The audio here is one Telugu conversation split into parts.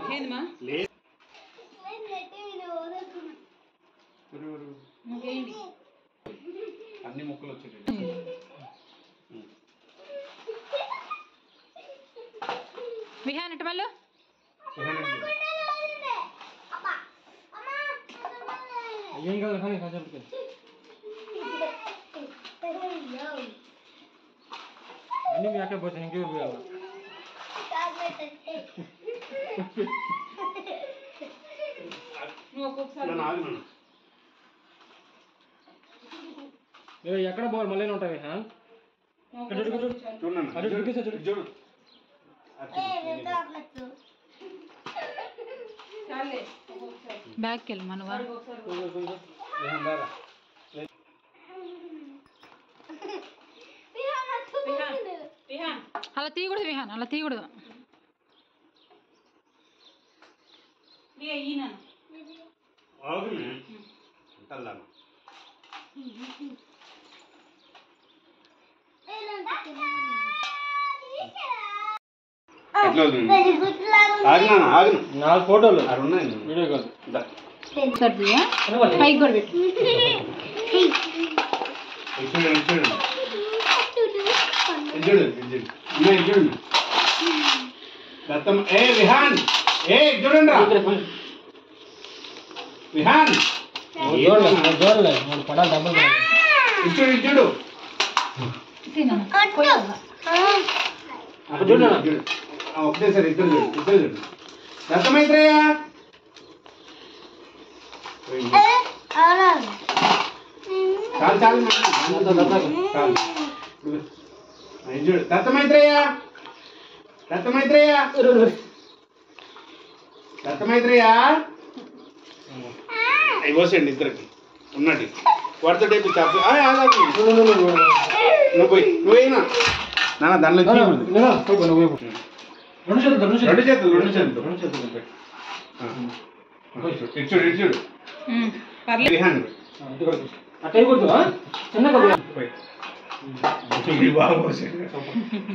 ఏందమ్మా అన్ని ముక్కలు వచ్చాయి. విహాన్ ఇటు మళ్ళీ ఏం కాదు కానీ కొంచెం అన్నీ మీ అక్కడ పోతే ఇంకేం పోయాలి ఎక్కడ పోవాలి మళ్ళీ ఉంటాయి చూడు బ్యాగ్కి వెళ్ళి మనవా అలా తీయకూడదు విహాన్ అలా తీయకూడదు నాలుగు ఫోటోలు వీడియో కాల్ పైకి కూడా పెట్టు విహాన్ చూడండి విహాన్ చూడలే మూడు పడాలి డబ్బులు చూడు ఒకటేసారి ఇద్దరు చూడు దత్తమైత్రయ్య చాలు చాలు చూడు దత్తమైత్రయ్య దత్తమైత్రయ్య దత్తమైత్రయ్య అవి పోసేయండి ఇద్దరికి ఉన్నది వాడితో టైపు చాపు నువ్వు పోయి నువ్వేనా నాన్న దానిలో రెండు చేతులు ఇచ్చుడు ఇచ్చుడు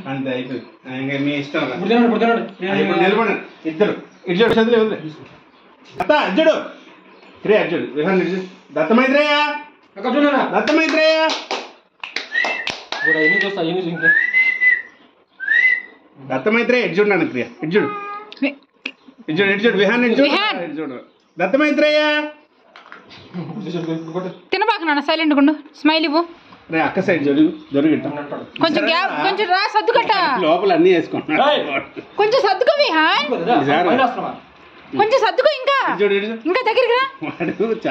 అంతే అయిపోయింది ఇంకా మీ ఇష్టం నిలబడి ఇద్దరు ఇడ్జుడు చదువు అత్త అర్జుడు క్రియ అర్జుడు విహాన్ దత్తమైత్రయ్య దత్తమైత్రయ్య దత్తమైత్రయ్య ఇడ్జుడు నాన్న క్రియ ఇడ్జుడు ఇడ్జుడు ఇడ్జుడు విహాన్ ఇడ్జుడు దత్తమైత్రయ్య తినబాక నాన్న సైలెంట్ గుండు స్మైల్ ఇవ్వు రే అక్క సైడ్ జరుగు కొంచెం గ్యాప్ కొంచెం రా సర్దుకట్ట లోపల అన్ని వేసుకుంటున్నా కొంచెం సర్దుకో విహాన్ కొంచెం సర్దుకో ఇంకా ఇంకా దగ్గరికి రా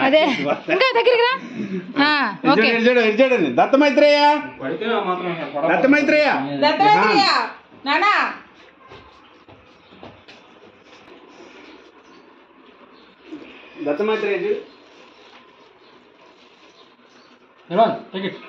అదే ఇంకా దగ్గరికి రా ఓకే చూడండి దత్తమైత్రయ్య దత్తమైత్రయ్య నానా దత్తమైత్రయ్య టేక్ ఇట్